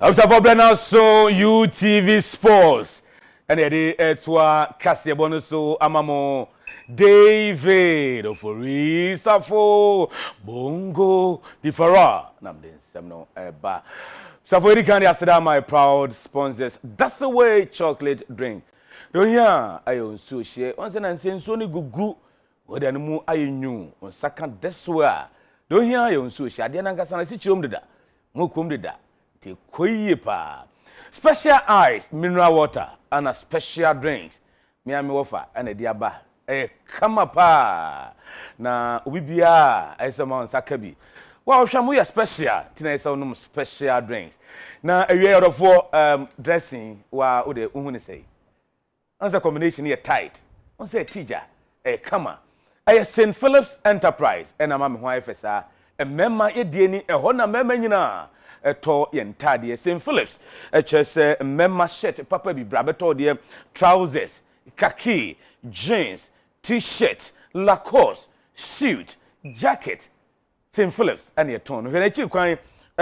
[SPEAKER 6] After Brena so UTV Sports. And the etwa Cassia Bonuso Amamo David Ofori Safo Bongo Differa. Namden Semno Eba. Safo Candy Asada, my proud sponsors. That's the way chocolate drink. Don't hear I own so share. Once and saying so gugu. What an mu I knew on second that's where. Don't hear I own so share. Diana Gasana sit you da. Mukum da. Te koyepa. Special ice, mineral water, and a special drinks. Miami wafer and a diaba. Come pa. Na ubibia esama sakabi. Wow, shamu special. Tina isa special drinks. Na a year of dressing wa ude uhuni say. Answer combination here tight. On say teacher. Kama. St. Philip's Enterprise. And I'm wife sa. A memma ye dieni a hona memma nyina. To yentade St. Philip's chese member shirt papa bi brabeto de trousers khaki jeans t-shirt lacoste suit jacket St. Philip's and your tone when echi kwan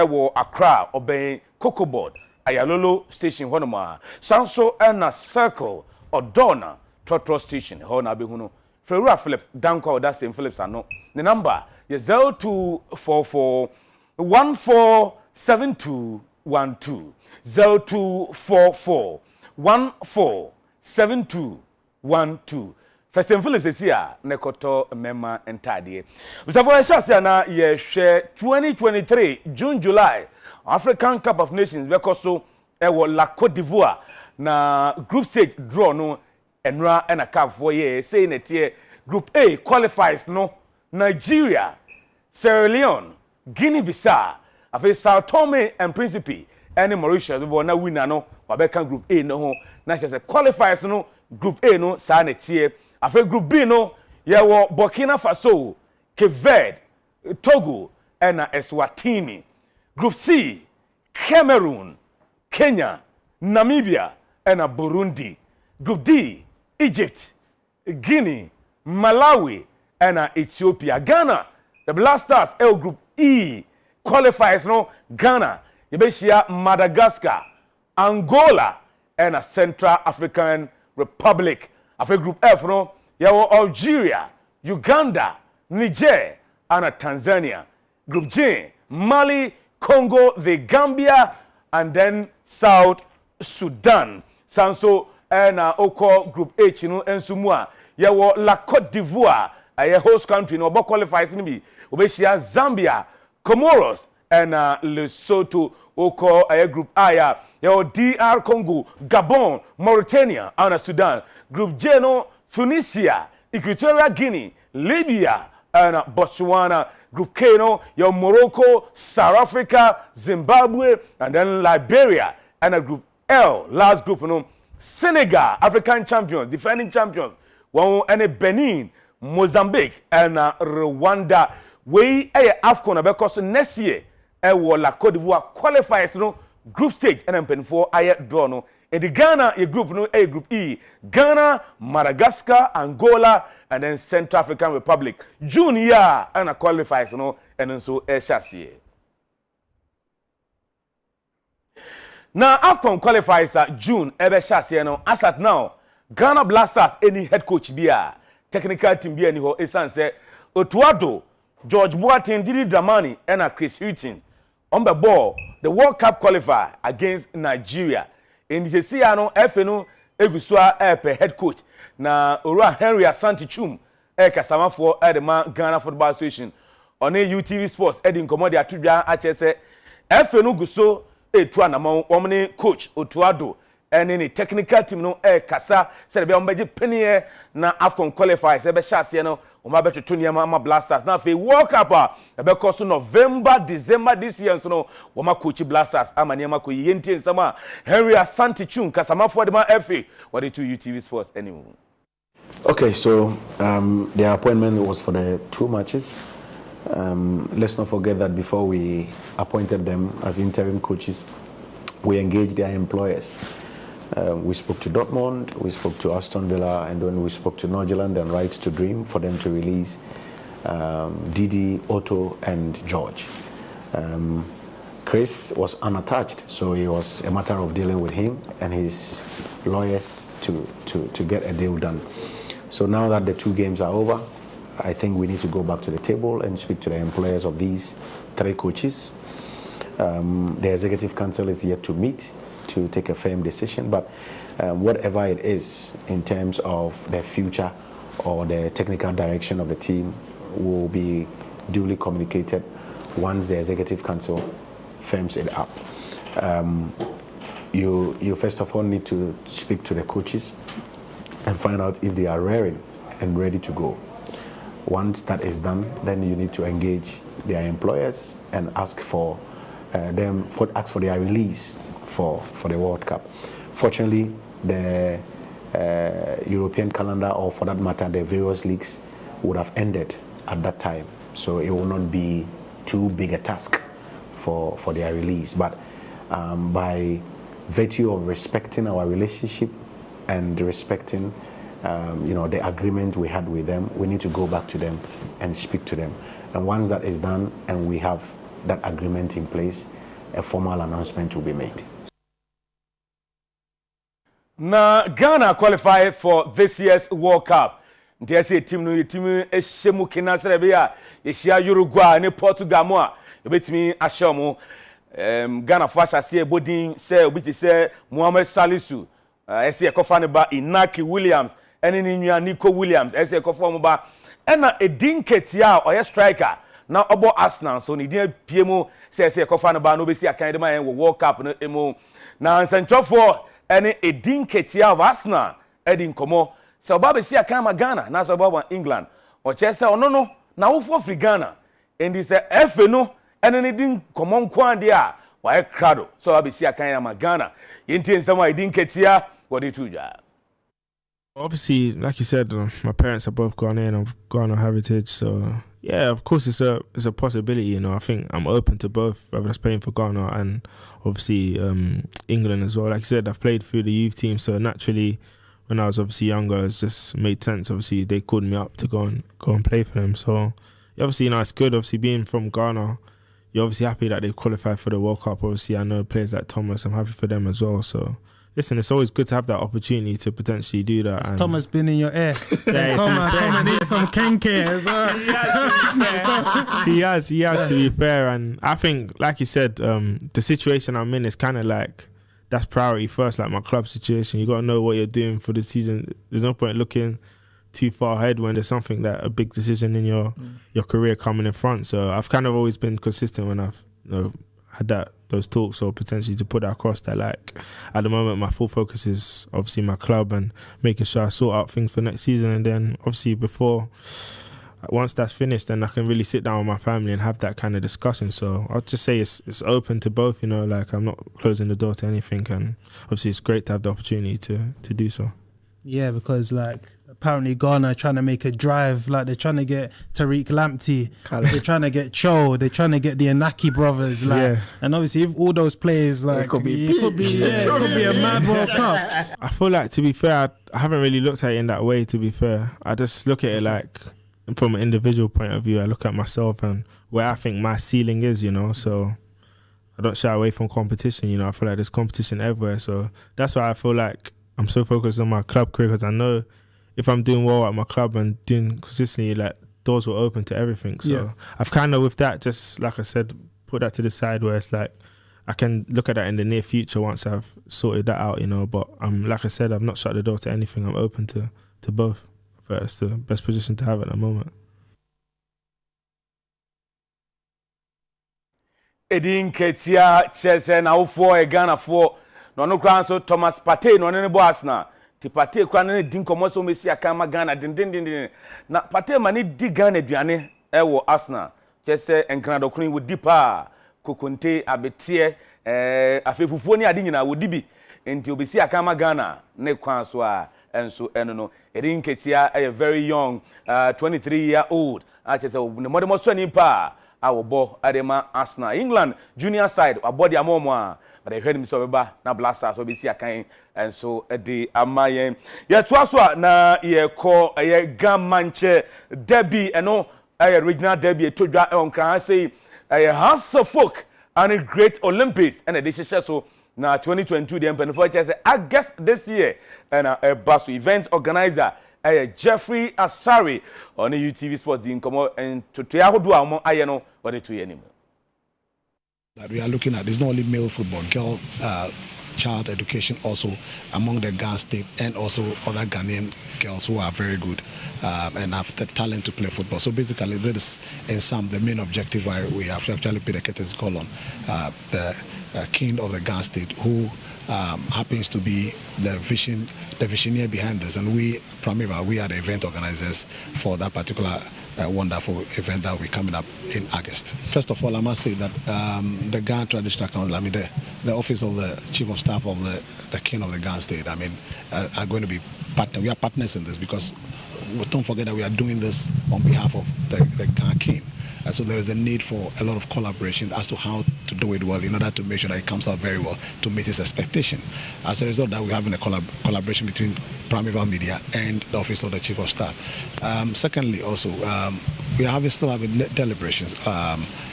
[SPEAKER 6] wo Accra oben Cocoboard Ayalolo station honoma sanso na circle Odona Trotro station hona be hunu Ferura Philip danko that St. Philip's ano the number is 0244 7212 0244 147212 First and Phillips is here nekoto memma entade. Before share na ye share 2023 June July African Cup of Nations because so e wo La Côte d'Ivoire na group stage draw no enra and a cup for ye say na tie group A qualifies no Nigeria, Sierra Leone, Guinea-Bissau After Sao Tome and Principe, and Mauritius, we na winner no, Wabeka Group A no, na just qualifiers no, Group A no, Sanetie. After Group B no, yawo Burkina Faso, Cape Verde, Togo, and Eswatini. Group C, Cameroon, Kenya, Namibia, and Burundi. Group D, Egypt, Guinea, Malawi, and Ethiopia. Ghana, the Blasters, L Group E. Qualifiers no Ghana, Yebeshia, Madagascar, Angola, and a Central African Republic. After Group F no, yawo Algeria, Uganda, Niger, and a Tanzania. Group J, Mali, Congo, the Gambia, and then South Sudan. Sanso and Oko Group H no ensumwa. Yawo La Côte d'Ivoire, a host country no bo qualifies ni Obeshia, Zambia, Comoros and Lesotho oko group I yo DR Congo, Gabon, Mauritania and Sudan. Group J no Tunisia, Equatorial Guinea, Libya and Botswana. Group K no yo Morocco, South Africa, Zimbabwe and then Liberia. And Group L last group no Senegal, African champions, defending champions. One and Benin, Mozambique and Rwanda. We AFCON because next year La Côte d'Ivoire qualifies no group stage and then for draw no. In the Ghana group no A group E, Ghana, Madagascar, Angola, and then Central African Republic. June year and qualifies no and then so chassis. Now AFCON qualifies June chassis no. As at now, Ghana Blasters any head coach bia, technical team bia ni ho esan say Otuado George Boateng, Didi Dramani, and Chris Hughton on the ball, the World Cup qualifier against Nigeria. In the Siano, FNO, Egusua, head coach. Na Ora Henry Asante Chum, Kasama for Edema Ghana Football Association. On a UTV Sports, Edin Commodity Atubia, HSA, FNO Guso, Tuanamon, Omni coach, Otuado, and any technical team no Kasa, said be penny na AFCON qualifiers, Ebe Shasiano. Better Tuniama Blasters. Now, if they walk up, because November, December this year, so no, Wama Coach Blasters, Amaniama Kuyenti and Sama, Henry Asante Chun, Kasama for the man FA, what the two UTV Sports anyway.
[SPEAKER 9] Okay, so the appointment was for the 2 matches. Let's not forget that before we appointed them as interim coaches, we engaged their employers. We spoke to Dortmund, we spoke to Aston Villa, and then we spoke to Norgeland and Right to Dream for them to release Didi, Otto, and George. Chris was unattached, so it was a matter of dealing with him and his lawyers to get a deal done. So now that the 2 games are over, I think we need to go back to the table and speak to the employers of these 3 coaches. The executive council is yet to meet to take a firm decision, but whatever it is in terms of the future or the technical direction of the team will be duly communicated once the executive council firms it up. You first of all need to speak to the coaches and find out if they are raring and ready to go. Once that is done, then you need to engage their employers and ask for their release for the World Cup. Fortunately, the European calendar, or for that matter, the various leagues would have ended at that time, so it will not be too big a task for their release. But by virtue of respecting our relationship and respecting the agreement we had with them, we need to go back to them and speak to them. And once that is done and we have that agreement in place, a formal announcement will be made.
[SPEAKER 6] Now, Ghana qualified for this year's World Cup. They say team Eshemu Kina Serbia, Eshia Uruguay, ne Portugal moa. Ebetimi Ashomo. Ghana first say Bodin say obiti say Mohamed Salisu. Ese ekofa ne ba Inaki Williams, ene nua Nico Williams, ese ekofa mo ba. Ena Edin Ketia oye striker. Na obo Arsenal so ni din piemu say ese ekofa ne ba no be si akan de man wo World Cup no emo. Na nsentwofo ene Edin Ketia of Arsenal Edin Komo. So Baba see akama Ghana, na so Baba England. O chese no na wo for Ghana. And this Afia no ene Edin Komo nkwan de a wa krado. So Baba see akama Ghana. Yenti nsama Edin Ketia what it tuja.
[SPEAKER 10] Obviously, like you said, my parents are both Ghanaian of Ghana heritage, so yeah, of course it's a possibility. You know, I think I'm open to both, whether it's playing for Ghana and obviously England as well. Like I said, I've played through the youth team, so naturally, when I was obviously younger, it just made sense. Obviously, they called me up to go and play for them. So obviously, you know, it's good. Obviously, being from Ghana, you're obviously happy that they qualified for the World Cup. Obviously, I know players like Thomas. I'm happy for them as well. So. Listen, it's always good to have that opportunity to potentially do that.
[SPEAKER 12] Has Thomas been in your ear? Come on, need some kenke as well.
[SPEAKER 10] He has, to be fair. And I think, like you said, the situation I'm in is kind of like, that's priority first, like my club situation. You got to know what you're doing for the season. There's no point looking too far ahead when there's something that a big decision in your career coming in front. So I've kind of always been consistent when I've had those talks, or potentially to put that across that, like, at the moment my full focus is obviously my club and making sure I sort out things for next season, and then obviously once that's finished, then I can really sit down with my family and have that kind of discussion. So I'll just say it's open to both, you know, like I'm not closing the door to anything, and obviously it's great to have the opportunity to do so.
[SPEAKER 12] Yeah, because like apparently Ghana are trying to make a drive, like they're trying to get Tariq Lamptey, they're trying to get Cho, they're trying to get the Anaki brothers, like, yeah. And obviously if all those players, like, it could be a mad World Cup.
[SPEAKER 10] I feel like, to be fair, I haven't really looked at it in that way, to be fair. I just look at it like from an individual point of view. I look at myself and where I think my ceiling is, you know, so I don't shy away from competition, you know. I feel like there's competition everywhere, so that's why I feel like I'm so focused on my club career, because I know if I'm doing well at my club and doing consistently, like, doors will open to everything. So yeah. I've kind of, with that, just like I said, put that to the side, where it's like I can look at that in the near future once I've sorted that out, you know. But like I said, I've not shut the door to anything. I'm open to both. I feel that's the best position to have at the moment.
[SPEAKER 6] Edin Ketia Chese na ufo Ghana for no kran so Thomas Partey no ne bo Arsenal ti Partey kran ne din komo so mesi akama Ghana din na Partey mani di Ghana aduane e wo Arsenal Chese enkran do kran wo dipa kokonte abetie afefufuo ni ade nyina wo dibi enti obesi akama Ghana ne kwan so a enso eno no Edin Ketia a very young 23-year-old Chese ne modemo so ni pa Awobo Adema Arsenal England junior side abodi amomo but I heard him so beba na blasters so be see akan and so the amayen ye to aso na ye call ye gamanche derby eno regional derby etodwa on kan say House of Folk and a great Olympics and a decision so now 2022 the empanifo say August this year and a bus event organizer Jeffrey Asari on the UTV Sports in come and to do among ayeno or the 2 year anymore.
[SPEAKER 13] That we are looking at is not only male football, girl child education also among the Ghana state and also other Ghanaian girls who are very good and have the talent to play football. So basically that is in some the main objective why we have actually put a curtain call on the king of the Ghana state who happens to be the visionary behind this, and we are the event organizers for that particular wonderful event that will be coming up in August. First of all, I must say that the Ghana Traditional Council, the office of the Chief of Staff of the King of the Ghana State, are going to be partners. We are partners in this because don't forget that we are doing this on behalf of the Ghana King. So there is a need for a lot of collaboration as to how to do it well in order to make sure that it comes out very well to meet his expectation. As a result, that we're having a collaboration between Primeval Media and the Office of the Chief of Staff. Secondly, also, we are still having deliberations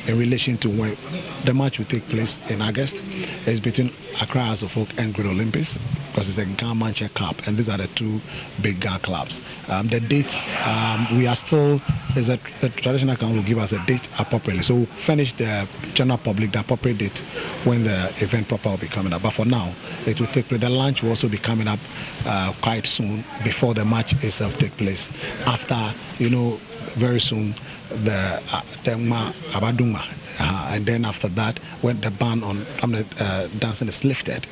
[SPEAKER 13] in relation to when the match will take place in August. It's between Accra Folk and Great Olympics because it's a Ghana Manchester Club, and these are the two big Ghana clubs. The date, we are still, the Traditional Council will give us a date appropriately. So we'll furnish the general public the appropriate date when the event proper will be coming up. But for now, it will take place. The lunch will also be coming up quite soon before the match itself take place. After, very soon, the Abaduma. And then after that, when the ban on dancing is lifted,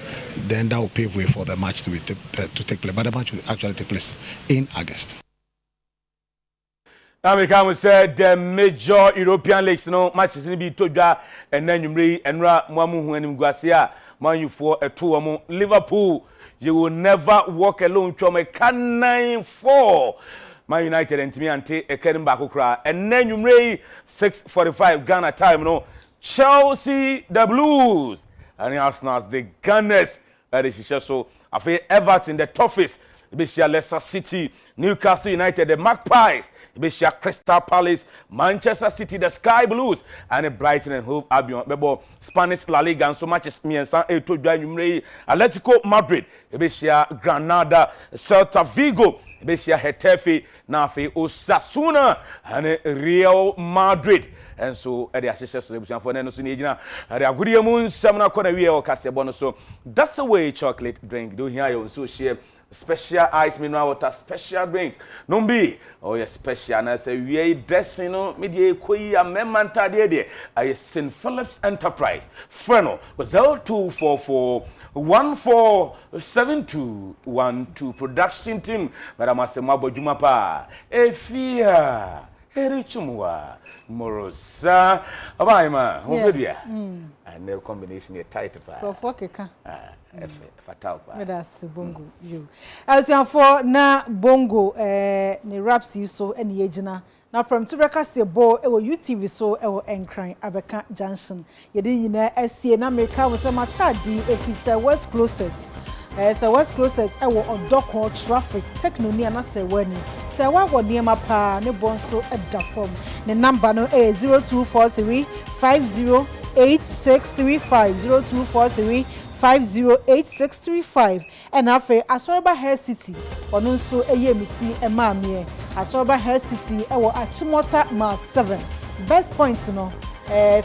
[SPEAKER 13] then that will pave way for the match to take place. But the match will actually take place in August.
[SPEAKER 6] Now we can say the major European leagues, matches in be toja and then you may enra Mwamu when Guasia, Man you for a 2 Liverpool. You will never walk alone. Chome can 9-4. Man United and me and take a Kerim Bakukra. And then you may 6:45 Ghana time. Chelsea the Blues. And Arsenal the Gunners. That is so. After Everton the toughest. Bishia Leicester City, Newcastle United, the Magpies, Bishia Crystal Palace, Manchester City, the Sky Blues, and the Brighton and Hove Albion. Bebo Spanish La Liga and so much as me and San Eto Atletico Madrid, Bishia Granada, Celta Vigo, Bishia Getafe, Nafe Osasuna, and Real Madrid. And so at the association for Nano Sunigina, at the Good Moon, Samana Cornaway or Casabono. So that's the way chocolate drink. Do here so share. Special ice mineral water, special drinks. Numbi, oh yeah, special. And I say we dressing, media koi a memanta de. I St. Philip's Enterprise. Freno was 0244 147212 production team. Madam Asemabo Jumapa, Afia, Adutwumwaa, Morosa, Abaima, Hofedia, and their combination is tight. Fatal pa.
[SPEAKER 1] That's bongo you. As you for na bongo ni raps you so any ejina. Na from to breakfast your ball e UTV so e enkran Abeka Junction. Yedi nyina asie na America wo se matadi efisa West Closet. So West Closet e wo odoko traffic technology na se wani. Se wa wo niema pa ne bonso e da form. Ne number no 0243 508635 0243 508635 and afa Asorba Hair City ono nso eyemiti emamie Asorba Hair City ewo Achimota ma 7 best points no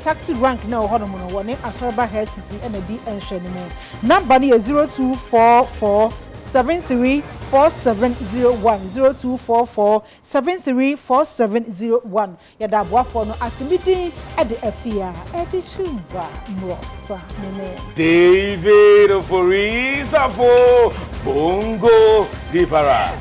[SPEAKER 1] taxi rank na ho no woni Asorba Hair City and di enhwe ni mo number ni 0244 734701 0244 yada boafo no asimidi e de Afia Adutwumwaa Morosa nene
[SPEAKER 6] David Forisa for Bongo Divara.